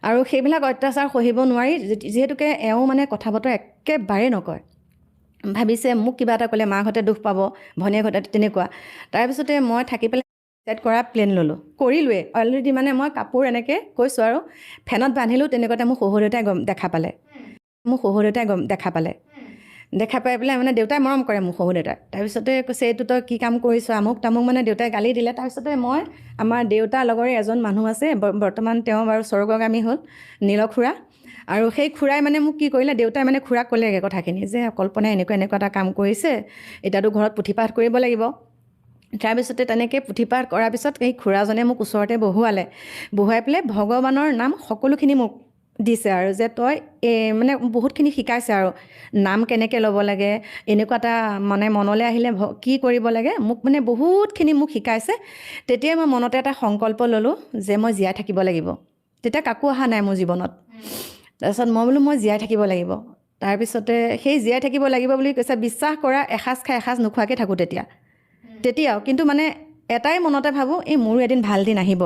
আৰু সেইবিলাক অত্যাচাৰ সহিব নোৱাৰি যিহেতুকে এওঁ মানে কথা বতৰা একেবাৰে নকয় ভাবিছে মোক কিবা এটা ক'লে মাকহঁতে দুখ পাব ভনীয়েকহঁতে তেনেকুৱা তাৰপিছতে মই থাকি পেলাই ছেট কৰা প্লেন ল'লোঁ কৰিলোৱে অলৰেডি মানে মই কাপোৰ এনেকৈ কৈছোঁ আৰু ফেনত বান্ধিলোঁ তেনেকুৱাতে মোক শহুৰ দেউতাই দেখা পালে দেখা পাই পেলাই মানে দেউতাই মৰম কৰে মোক শহুৰ দেউতাই তাৰপিছতে কৈছে এইটো তই কি কাম কৰিছ আমুক তামুক মানে দেউতাই গালি দিলে তাৰপিছতে মই আমাৰ দেউতাৰ লগৰে এজন মানুহ আছে বৰ্তমান তেওঁ বাৰু স্বৰ্গগামী হ'ল নীল খুৰা আৰু সেই খুৰাই মানে মোক কি কৰিলে দেউতাই মানে খুৰাক ক'লেগৈ কথাখিনি যে কল্পনাই এনেকুৱা এটা কাম কৰিছে এতিয়াতো ঘৰত পুথিপাঠ কৰিব লাগিব তাৰপিছতে তেনেকৈ পুথিপাঠ কৰাৰ পিছত এই খুৰাজনে মোক ওচৰতে বহুৱাই পেলাই ভগৱানৰ নাম সকলোখিনি মোক দিছে আৰু যে তই মানে বহুতখিনি শিকাইছে আৰু নাম কেনেকৈ ল'ব লাগে এনেকুৱা এটা মানে মনলৈ আহিলে কি কৰিব লাগে মোক মানে বহুতখিনি মোক শিকাইছে তেতিয়াই মই মনতে এটা সংকল্প ল'লোঁ যে মই জীয়াই থাকিব লাগিব তেতিয়া কাকো অহা নাই মোৰ জীৱনত তাৰপিছত মই বোলো মই জীয়াই থাকিব লাগিব তাৰপিছতে সেই জীয়াই থাকিব লাগিব বুলি কৈছে বিশ্বাস কৰা এসাঁজ খাই এসাঁজ নোখোৱাকৈ থাকোঁ তেতিয়াও কিন্তু মানে এটাই মনতে ভাবোঁ এই মোৰো এদিন ভাল দিন আহিব